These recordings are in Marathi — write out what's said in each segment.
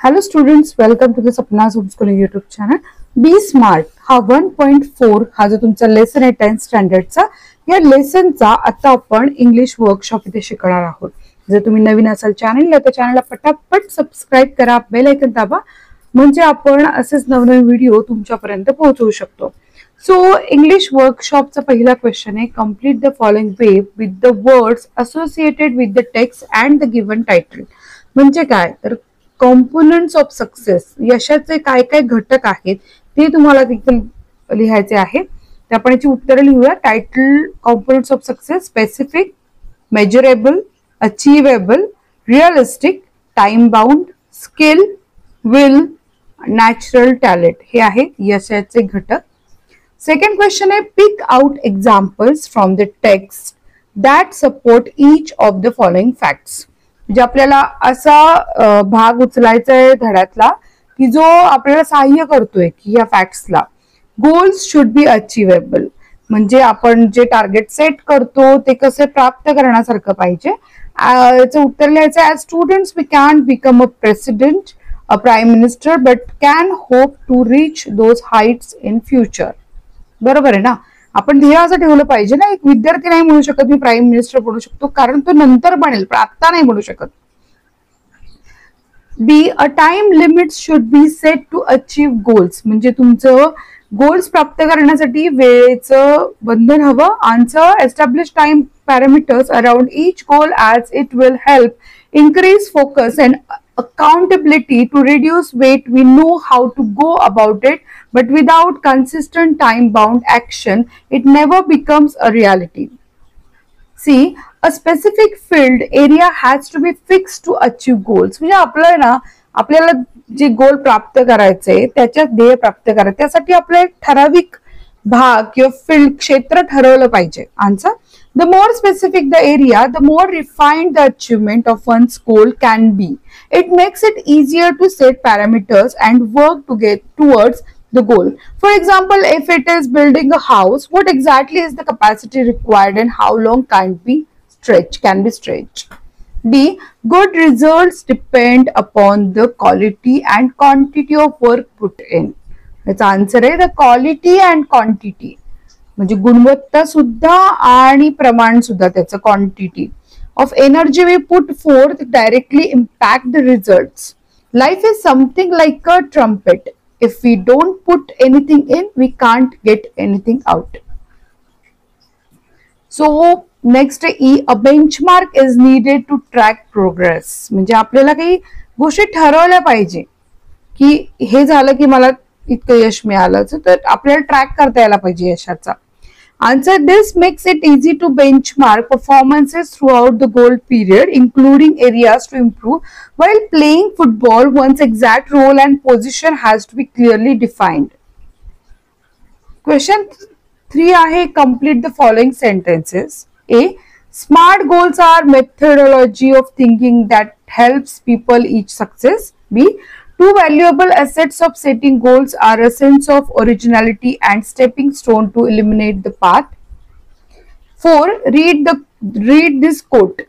Hello students, welcome to the Sapna's Homeschooling YouTube channel. Be Smart हा 1.4 हा जो तुमचा लेसन आहे 10th स्टँडर्डचा, या लेसनचा आता आपण इंग्लिश वर्कशॉप इथे शिकणार आहोत. जर तुम्ही नवीन असाल चॅनलला तर चॅनलला पटापट सबस्क्राइब करा, बेल आयकॉन दाबा, म्हणजे आपण असेच नवनवीन व्हिडिओ तुमच्यापर्यंत पोहोचवू शकतो. सो इंग्लिश वर्कशॉपचा पहिला क्वेश्चन आहे, complete the following web with the words associated with the text and the given title. म्हणजे काय तर कॉम्पोनंट्स ऑफ सक्सेस, यशाचे काय काय घटक आहेत ते तुम्हाला तिथे लिहायचे आहे. तर आपण याची उत्तरे लिहूया. Title, components of success, specific, measurable, achievable, realistic, time bound, skill, will, natural talent हे आहेत यशाचे घटक. सेकंड क्वेश्चन आहे, pick out examples from the text that support each of the following facts. म्हणजे आपल्याला असा भाग उचलायचा आहे धड्यातला की जो आपल्याला सहाय्य करतोय की या फॅक्ट्सला. गोल्स शुड बी अचिवेबल, म्हणजे आपण जे टार्गेट सेट करतो ते कसे प्राप्त करण्यासारखं पाहिजे. याचं उत्तर लिहायचं, as students we can become a president, a prime minister, but can hope to reach those heights in future. बरोबर आहे ना. आपण ध्येय असं ठेवलं पाहिजे ना. एक विद्यार्थी नाही म्हणू शकत मी प्राईम मिनिस्टर बनू शकतो, कारण तो नंतर बनेल, पण आता नाही बनू शकत. B, a time limit should be set to achieve goals, म्हणजे तुमचं गोल्स प्राप्त करण्यासाठी वेळेचं बंधन हवं. Answer, establish time parameters around each goal as it will help increase focus and accountability to reduce weight. We know how to go about it, but without consistent time bound action it never becomes a reality. See, a specific field area has to be fixed to achieve goals. म्हणजे आपल्याला ना, आपल्याला जे गोल प्राप्त करायचे त्याच्यात ध्येय प्राप्त करायचे त्यासाठी आपल्याला एक ठराविक भाग किंवा फील्ड क्षेत्र ठरवलं पाहिजे. Answer, the more specific the area, the more refined the achievement of one's goal can be. It makes it easier to set parameters and work to get towards the goal. For example, if it is building a house, what exactly is the capacity required and how long can be stretched. B, good results depend upon the quality and quantity of work put in. याचा आन्सर आहे द क्वालिटी अँड क्वांटिटी, म्हणजे गुणवत्ता सुद्धा आणि प्रमाण सुद्धा, त्याचं quantity of energy we put forth directly impact the results. Life is something like a trumpet. If we don't put anything in we can't get anything out. So next E, a benchmark is needed to track progress, म्हणजे आपल्याला काही गोष्टी ठरवल्या पाहिजे की हे झालं की मला इतकं यश मिळालं, तर आपल्याला ट्रॅक करता यायला पाहिजे यशाचा. Answer, this makes it easy to benchmark performances throughout the goal period, including areas to improve. While playing football, one's exact role and position has to be clearly defined. Question 3 आहे, complete the following sentences. A, smart goals are methodology of thinking that helps people reach success. B, two valuable assets of setting goals are a sense of originality and stepping stone to eliminate the path. 4, read this quote.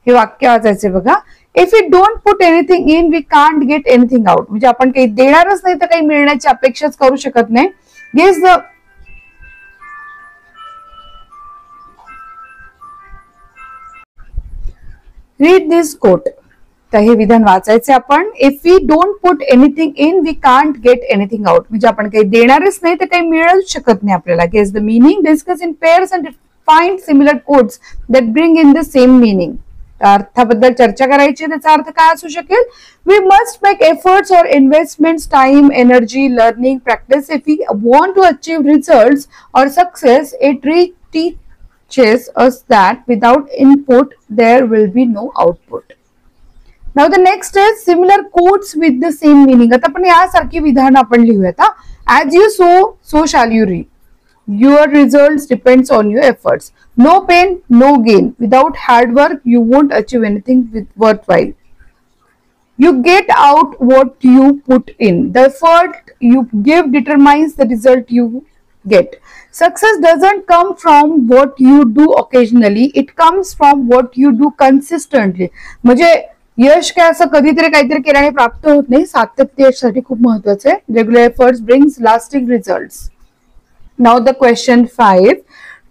हे वाक्य वाचायचे बघा. If we don't put anything in, we can't get anything out. म्हणजे आपण काही देणारच नाही तर काही मिळण्याची अपेक्षाच करू शकत नाही. Guess the read this quote. तर हे विधान वाचायचे आपण. If we don't put anything in we can't get anything out, म्हणजे आपण काही देणारच नाही तर काही मिळूच शकत नाही आपल्याला. Guess the meaning, discuss in pairs and find similar codes that bring in the same meaning. अर्थाबद्दल चर्चा करायची, त्याचा अर्थ काय असू शकेल. वी मस्ट मेक एफर्ट्स और investments, time, energy, learning, practice if we want to achieve results और success. It teaches us that without input there will be no output. Now the next is similar quotes with the same meaning. आता आपण यासारखी विधान आपण लिहूयात. As you sow, so shall you reap. Your results depends on your efforts. No pain, no gain. Without hard work, you won't achieve anything worthwhile. You get out what you put in. The effort you give determines the result you get. Success doesn't come from what you do occasionally. It comes from what you do consistently. म्हणजे यश काय असं कधीतरी काहीतरी केल्याने प्राप्त होत नाही, सातत्य यशासाठी खूप महत्वाचं आहे. Regular efforts brings lasting results. Now the question 5.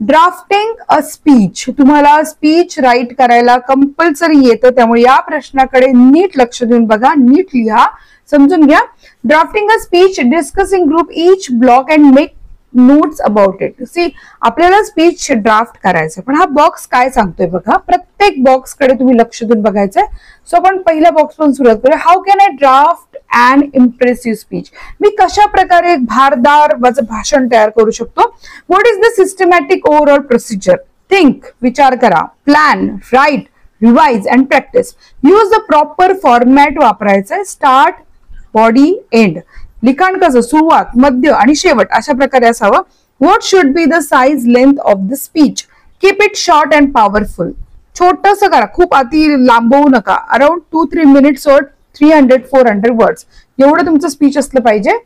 Drafting a speech. तुम्हाला स्पीच राईट करायला कंपल्सरी येतं, त्यामुळे या प्रश्नाकडे नीट लक्ष देऊन बघा, नीट लिहा, समजून घ्या. Drafting a speech, discuss in group each block and make notes about it. See, आपल्याला स्पीच ड्राफ्ट करायचं, पण हा बॉक्स काय सांगतोय बघा. प्रत्येक बॉक्स कडे तुम्ही लक्ष देऊन बघायचंय. सो आपण पहिल्या बॉक्स पासून सुरुवात करूया. How can I draft and impressive speech. मी कशा प्रकारे एक भारदार माझं भाषण तयार करू शकतो. What is the systematic overall procedure. Think, विचार करा, plan, write, revise and practice. Use the proper format वापरायचंय. Start, body, end. लिखाण कसं सुरुवात, मध्य आणि शेवट अशा प्रकारे असावं. What should be the size length of the speech. Keep it short and powerful. छोटस करा, खूप अति लांबवू नका. अराउंड 2-3 मिनिट्स और 300-400 वर्ड्स एवढं तुमचं स्पीच असलं पाहिजे.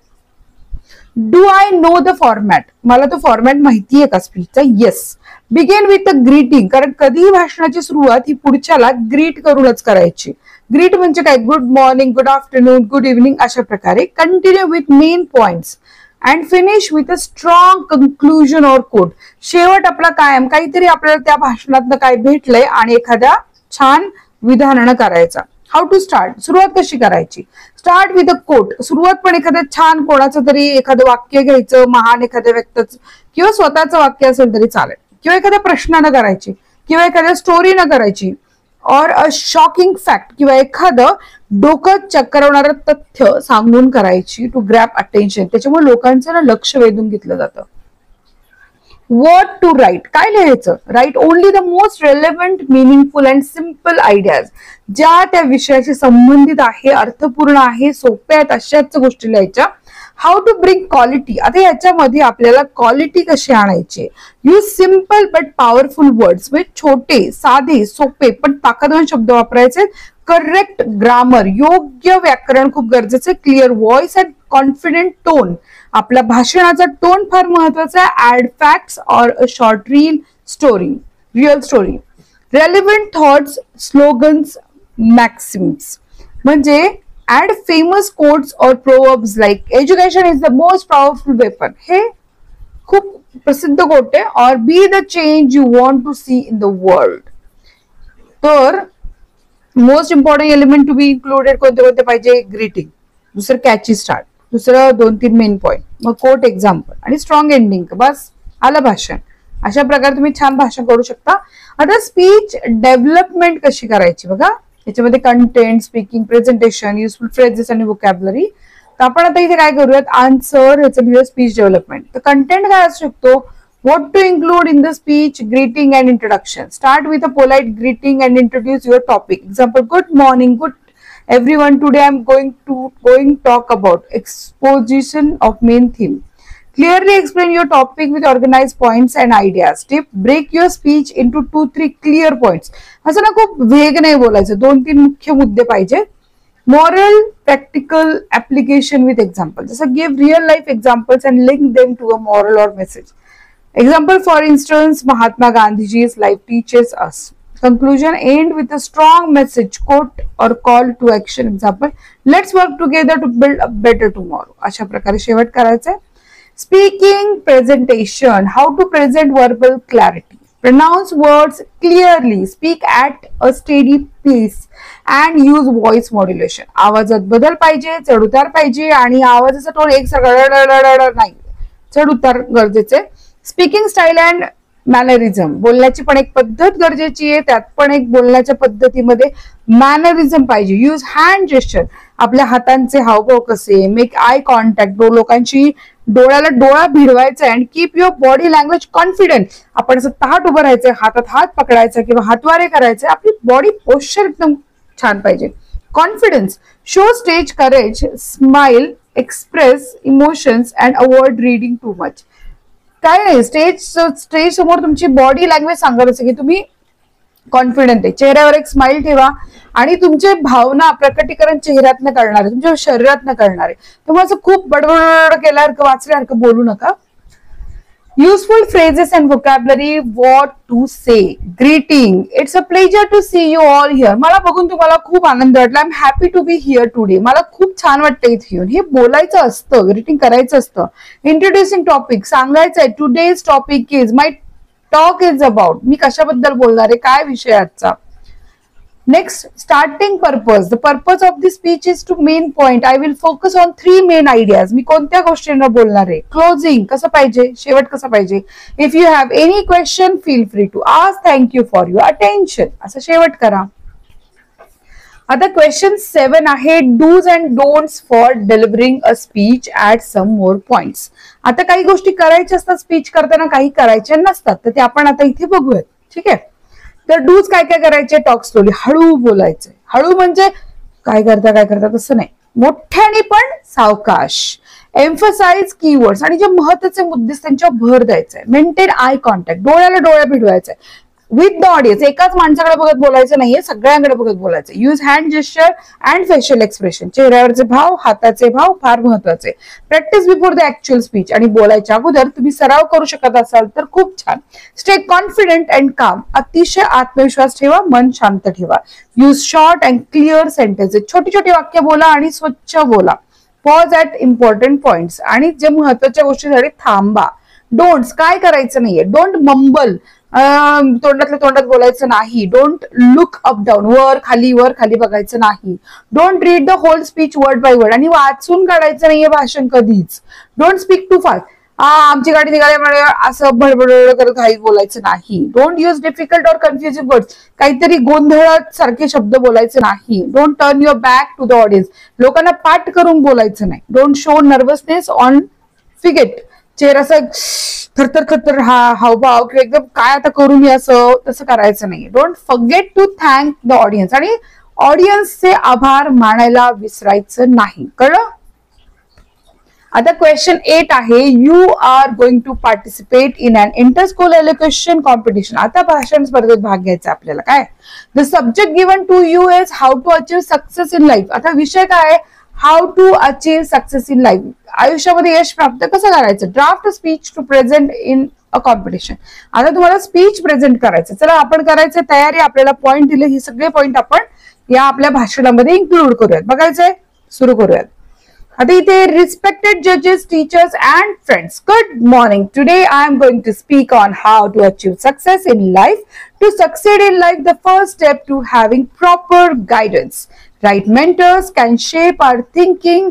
Do I know the format. मला तो फॉर्मॅट माहिती आहे का स्पीचचा. Yes. Begin with a greeting. कारण कधीही भाषणाची सुरुवात ही पुढच्याला ग्रीट करूनच करायची. ग्रीट म्हणजे काय, good morning, good afternoon, good evening अशा प्रकारे. Continue with main points and finish with a strong conclusion और कोट. शेवट आपला कायम काहीतरी आपल्याला त्या भाषणातनं काय भेटलंय आणि एखाद्या छान विधानानं करायचा. How to start. सुरुवात कशी करायची. Start with a quote. सुरुवात पण एखाद्या छान कोणाचं तरी एखादं वाक्य घ्यायचं, महान एखाद्या व्यक्तीचं किंवा स्वतःचं वाक्य असेल तरी चालेल, किंवा एखाद्या प्रश्नानं करायची, किंवा एखाद्या स्टोरीनं करायची, और अ शॉकिंग फॅक्ट किंवा एखादं डोकं चक्करवणारं तथ्य सांगून करायची. To grab attention. त्याच्यामुळे लोकांचं ना लक्ष वेधून घेतलं जातं. What to write. काय लिहायचं. Write only the most relevant, meaningful and simple ideas. ज्या त्या विषयाशी संबंधित आहे, अर्थपूर्ण आहे, सोप्या आहेत अशाच गोष्टी लिहायच्या. How to bring quality. आता याच्यामध्ये आपल्याला क्वालिटी कशी आणायची. Use simple but powerful words. म्हणजे छोटे, साधे, सोपे पण ताकदवान शब्द वापरायचे. Correct grammar. योग्य व्याकरण खूप गरजेचं. Clear voice and confident tone. आपल्या भाषणाचा टोन फार महत्वाचा आहे. ऍड फॅक्ट्स और a short real story. Relevant thoughts, slogans, maxims. म्हणजे add famous quotes or proverbs like education is the most powerful weapon. हे खूप प्रसिद्ध कोट आहे. or be the change you want to see in the world. तर most important element to be included कोणते कोणते पाहिजे. ग्रीटिंग, दुसरं कॅची स्टार्ट, दुसरं 2-3 मेन पॉइंट, मग कोट एक्झाम्पल आणि स्ट्रॉंग एंडिंग. बस आलं भाषण. अशा प्रकारे तुम्ही छान भाषण करू शकता. आता स्पीच डेव्हलपमेंट कशी करायची बघा. याच्यामध्ये content, speaking, presentation, useful phrases आणि वोकॅब्युलरी. तर आपण आता इथे काय करूयात. आन्सर ह्याचं लिहूया स्पीच डेव्हलपमेंट. तर कंटेंट काय असू शकतो. What to include in the speech. Greeting and introduction. Start with a polite greeting and introduce your topic. Example, good morning, good everyone, today I'm going talk about exposition of main theme. Clearly explain your topic with organized points and ideas. Tip, break your speech into 2-3 clear points. असं ना खूप वेग नाही बोलायचं. 2-3 मुख्य मुद्दे पाहिजे. Moral, practical application with example. जसं give real life examples and link them to a moral or message. Example, for instance, Mahatma Gandhi's life teaches us. Conclusion, end with a strong message, quote or call to action. Example, let's work together to build a better tomorrow. अशा प्रकारे शेवट करायचंय. Speaking, presentation, how to present verbal clarity. Pronounce words clearly. Speak at a steady pace and use voice modulation. आवाजात बदल पाहिजे, चढ उतार पाहिजे आणि आवाजाचा टोन एकसारखा नाही, चढ उतार गरजेचे. Speaking style and mannerism. बोलण्याची पण एक पद्धत गरजेची आहे. त्यात पण एक बोलण्याच्या पद्धतीमध्ये मॅनरिझम पाहिजे. Use hand gesture. आपल्या हातांचे हावभाव कसे. Make eye contact. लोकांशी डोळ्याला डोळा भिडवायचा. And keep your body language confident. आपण असं ताट उभं राहायचं, हातात हात पकडायचा किंवा हातवारे करायचे. आपली बॉडी पोश्चर एकदम छान पाहिजे. Confidence. Show stage courage. Smile. Express emotions and avoid reading too much. काय नाही, स्टेज समोर तुमची बॉडी लँग्वेज सांगत असेल की तुम्ही कॉन्फिडंट आहे. चेहऱ्यावर एक स्माइल ठेवा आणि तुमचे भावना प्रकटीकरण चेहऱ्यातनं करणार आहे, तुमच्या शरीरातनं करणार आहे. तुम्हाला असं खूप बडबड केल्यासारखं वाचल्यासारखं बोलू नका. Useful phrases and vocabulary, what to say. Greeting. It's a pleasure to see you all here. मला बघून तुम्हाला खूप आनंद वाटला. I'm happy to be here today. मला खूप छान वाटतं इथे येऊन. हे बोलायचं असतं, ग्रीटिंग करायचं असतं. इंट्रोड्युसिंग टॉपिक सांगायचंय. Today's topic is my talk is about. मी कशाबद्दल बोलणार आहे, काय विषय आजचा. Next, starting purpose. The purpose of this speech is to main point. I will focus on 3 main ideas. मी कोणत्या गोष्टींवर बोलणार आहे. Closing कसं पाहिजे, शेवट कसं पाहिजे. If you have any question, feel free to ask. Thank you for your attention. असं शेवट करा. आता क्वेश्चन 7 आहे, dos and don'ts for delivering a speech at some more points. आता काही गोष्टी करायच्या असतात स्पीच करताना, काही करायच्या नसतात, तर ते आपण आता इथे बघूयात. ठीक आहे. तर डूज काय काय करायचे, टॉक स्लोली, हळू बोलायचे. हळू म्हणजे काय करता तसं नाही, मोठ्याने पण सावकाश. एम्फसाइज कीवर्ड्स आणि जे महत्वाचे मुद्दे त्यांच्यावर भर द्यायचे. मेंटेन आय कॉन्टॅक्ट, डोळ्याला डोळ्या भिडवायचे विथ द ऑडियन्स. एकाच माणसाकडे बघत बोलायचं नाहीये, सगळ्यांकडे बघत बोलायचं. Use hand gesture and facial expression. चेहऱ्यावरचे भाव, हाताचे भाव फार महत्वाचे. Practice before the actual speech. आणि बोलायच्या अगोदर तुम्ही सराव करू शकत असाल तर खूप छान. स्टे कॉन्फिडेंट अँड काम. अतिशय आत्मविश्वास ठेवा, मन शांत ठेवा. Use short and clear sentences. छोटी छोटी वाक्य बोला आणि स्वच्छ बोला. Pause at important points. आणि जे महत्वाच्या गोष्टीसाठी थांबा. डोंट्स काय करायचं नाहीये. डोंट मंबल, तोंडातल्या तोंडात बोलायचं नाही. डोंट लुक अप डाऊन, वर खाली बघायचं नाही. Don't read the whole speech word by word. आणि वाचून काढायचं नाहीये भाषण कधीच. Don't speak too fast. आमची गाडी निघाल्यामुळे असं बडबड करत घाईत बोलायचं नाही. डोंट यूज डिफिकल्ट और कन्फ्युजिंग वर्ड्स. काहीतरी गोंधळात सारखे शब्द बोलायचे नाही. Don't turn your back to the audience. लोकांना पाठ करून बोलायचं नाही. Don't show nervousness on fidget. चेहरा असं थरथर हावभाव किंवा एकदम काय आता करू मी असं तसं करायचं नाही. Don't forget to thank the audience. आणि ऑडियन्सचे आभार मानायला विसरायचं नाही. कळलं. आता क्वेश्चन 8 आहे, you are going to participate in an inter school elocution competition. आता भाषण स्पर्धेत भाग घ्यायचा आपल्याला. काय the subject given to you is how to achieve success in life. आता विषय काय, how to achieve success in life. आयुष्यामध्ये यश प्राप्त कसं करायचं. Draft speech to present in a competition. आता तुम्हाला स्पीच प्रेझेंट करायचं. चला आपण करायचं तयारी. आपल्याला पॉइंट दिले, ही सगळे पॉइंट आपण या आपल्या भाषणामध्ये इन्क्लूड करूयात. बघायचंय, सुरू करूयात. आता इथे रिस्पेक्टेड जजेस, teachers and friends, good morning. Today I am going to speak on how to achieve success in life. To succeed in life, the first step to having proper guidance. Right mentors can shape our thinking.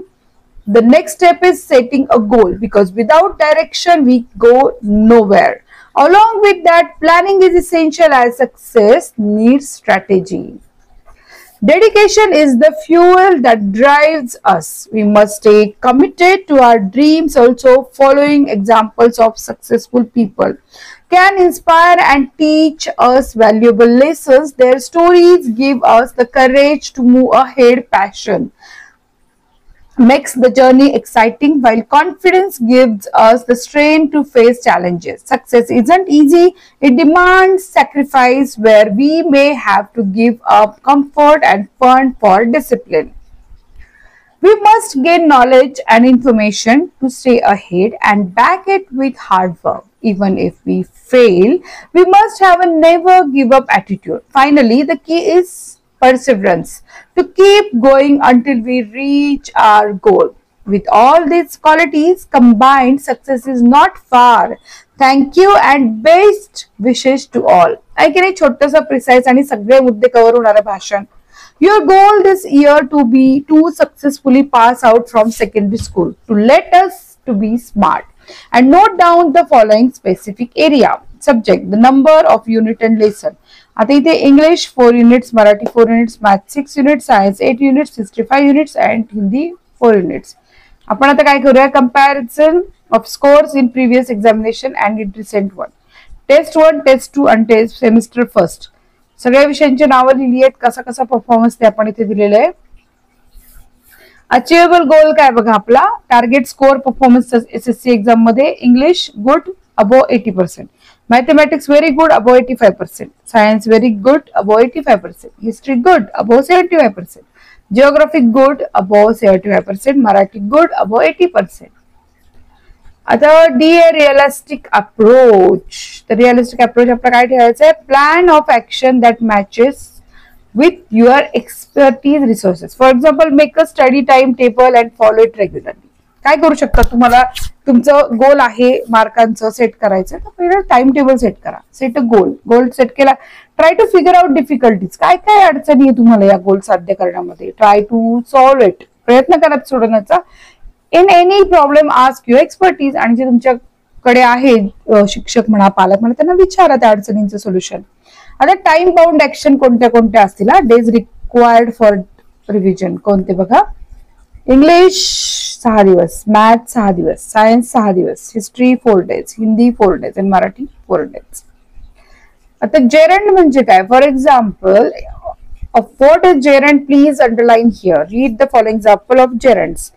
The next step is setting a goal, because without direction we go nowhere. Along with that, planning is essential as success needs strategy. Dedication is the fuel that drives us. We must stay committed to our dreams. Also, following examples of successful people can inspire and teach us valuable lessons. Their stories give us the courage to move ahead. Passion makes the journey exciting, while confidence gives us the strength to face challenges. Success isn't easy. It demands sacrifice, where we may have to give up comfort and fun for discipline. We must gain knowledge and information to stay ahead and back it with hard work. Even if we fail, we must have a never give up attitude. Finally, the key is perseverance, to keep going until we reach our goal. With all these qualities combined, success is not far. Thank you and best wishes to all. ऐकणे छोटंसं प्रिसाइज आणि सगळे मुद्दे कव्हर होणारं भाषण. Your goal this year to be to successfully pass out from secondary school. To let us to be smart. And note down the following specific area. Subject, the number of unit and lesson. आता इथे English 4 units, Marathi 4 units, math 6 units, science 8 units, history 5 units and Hindi 4 units. आपण आता काय करूया, comparison of scores in previous examination and in recent one. Test 1, test 2 आणि टेस्ट सेमिस्टर फर्स्ट. सगळ्या विषयांची नावं लिहिली आहेत. कसा कसा परफॉर्मन्स ते आपण इथे दिलेलं आहे. अचिवेबल गोल काय बघा आपला, target score performance SSC exam मध्ये. English good, above 80%. Mathematics very good, above 85%. Science very good, above 85%. History good, above 75%. Geography good, above 75%. Marathi good, above 80%. आता डी आहे रिअलिस्टिक अप्रोच. तर रिअलिस्टिक अप्रोच आपला काय ठेवायचं आहे? Plan of action that matches with your expertise resources. For example, make a study timetable and follow it regularly. काय करू शकता? तुम्हाला तुमचं गोल आहे मार्कांचं सेट करायचं, तर पहिलं टाइम टेबल सेट करा. सेट अ गोल सेट केला. Try to figure out difficulties. काय काय अडचणी आहे तुम्हाला या गोल साध्य करण्यामध्ये? Try to solve it. प्रयत्न करा सोडवण्याचा. In any problem ask your expertise. आणि जे तुमच्याकडे आहे शिक्षक म्हणा, पालक म्हणा, त्यांना विचारा त्या अडचणींचं सोल्युशन. आता टाइम बाउंड ऍक्शन कोणत्या कोणत्या असतील? डेज रिक्वायर्ड फॉर रिव्हिजन कोणते बघा? इंग्लिश 6 दिवस, मॅथ 6 दिवस, सायन्स 6 दिवस, हिस्ट्री 4 डेज, हिंदी 4 डेज आणि मराठी 4 डेज. आता जेरंड म्हणजे काय? For example, what is gerund? Please underline here. Read the following example of gerunds.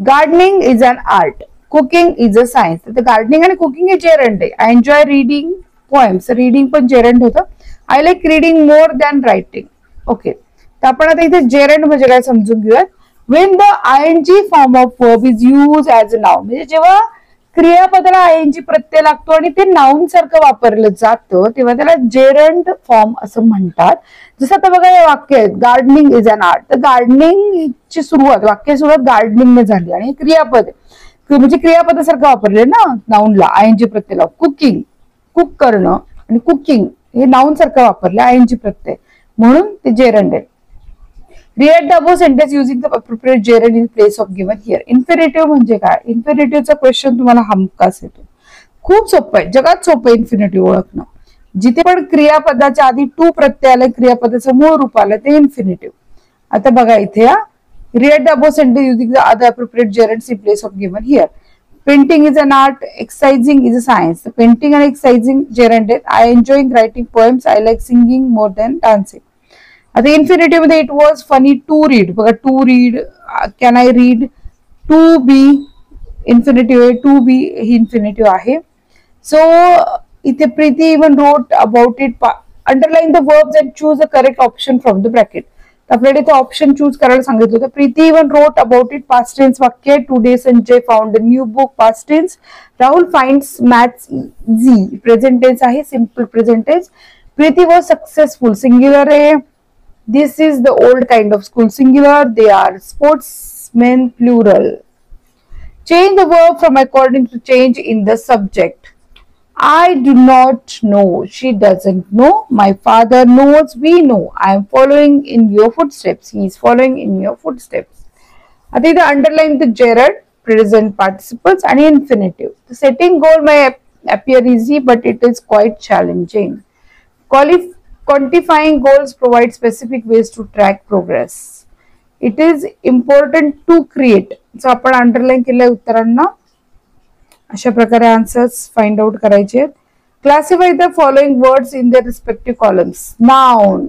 Gardening is an art, cooking is a science. तर गार्डनिंग आणि कुकिंग हे जेरंड आहे. I enjoy reading poems. Reading पण जेरंड होतं. I like reading more than writing. Okay, तर आपण आता इथे जेरंड म्हणजे काय समजून घेऊयात. When the ING form of verb is use as a noun. म्हणजे जेव्हा क्रियापदाला आयएनजी प्रत्यय लागतो आणि ते नाउन सारखं वापरलं जातं, तेव्हा त्याला जेरंड फॉर्म असं म्हणतात. जसं आता बघा हे वाक्य आहे, गार्डनिंग इज अन आर्ट. तर गार्डनिंगची सुरुवात, वाक्य सुरुवात गार्डनिंगने झाली आणि क्रियापद म्हणजे क्रियापदासारखं वापरले ना नाउनला आयएनजी प्रत्यय लावून. कुकिंग, कुक करणं, आणि कुकिंग हे नाउन सारखं वापरलं आयएनजी प्रत्यय, म्हणून ते जेरंड आहे. रिएट the above sentence using the appropriate gerund in place of given here. Infinitive म्हणजे काय? इन्फिनिटिव्हचा क्वेश्चन तुम्हाला हमखास येतो. खूप सोपं आहे, जगात सोपं आहे इन्फिनिटिव्ह ओळखणं. जिथे पण क्रियापदाच्या आधी टू प्रत्यय आले, क्रियापदाचं मूळ रूप आलं, ते इन्फिनिटिव्ह. आता बघा इथे rewrite the above sentence using the other appropriate gerunds in place of given here. Painting is an art, exercising is a science. Painting and exercising gerund. I enjoy writing poems. I like singing more than dancing. At the infinitive मध्ये it was funny to read. बघा to read, can I read? To be infinitive आहे, to be ही infinitive आहे. So इथे Preeti even wrote about it. Underline the verbs and choose the correct option from the bracket. आपल्याला इथे ऑप्शन चूज करायला सांगितलं होतं. Preeti even wrote about it, past tense वाक्य. Today Sanjay found a new book, past tense. Rahul finds maths easy, present tense आहे, simple present tense. Preeti was successful, singular आहे. This is the old kind of school, singular. They are sportsmen, plural. Change the verb from according to change in the subject. I do not know. She doesn't know. My father knows. We know. I am following in your footsteps. He is following in your footsteps. आता इथे underline the gerund, present participles and infinitive. The setting goal may appear easy, but it is quite challenging. Quantifying goals provide specific ways to track progress. It is important to create. So आपण underline केलंय उत्तरांना. अशा प्रकारे आन्सर्स फाइंड आउट करायचे आहेत. Classify the following words in the respective columns. Noun,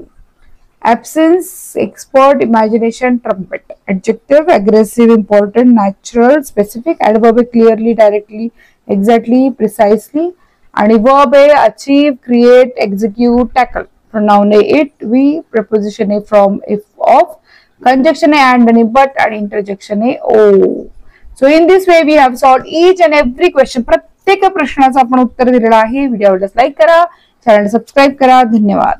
absence, expert, imagination, trumpet. Adjective, aggressive, important, natural, specific. Adverb clearly, directly, exactly, precisely. आणि वर्ब आहे achieve, create, execute, tackle. Pronoun आहे इट, वी. प्रपोजिशन आहे फ्रॉम, इफ, ऑफ. कंजक्शन आहे अँड आणि बट, आणि इंटरजेक्शन आहे ओ. So in this way we have solved each and every question. प्रत्येक प्रश्नाचं आपण उत्तर दिलेलं आहे. व्हिडिओ आवडल्यास लाईक करा, चॅनल सबस्क्राईब करा. धन्यवाद.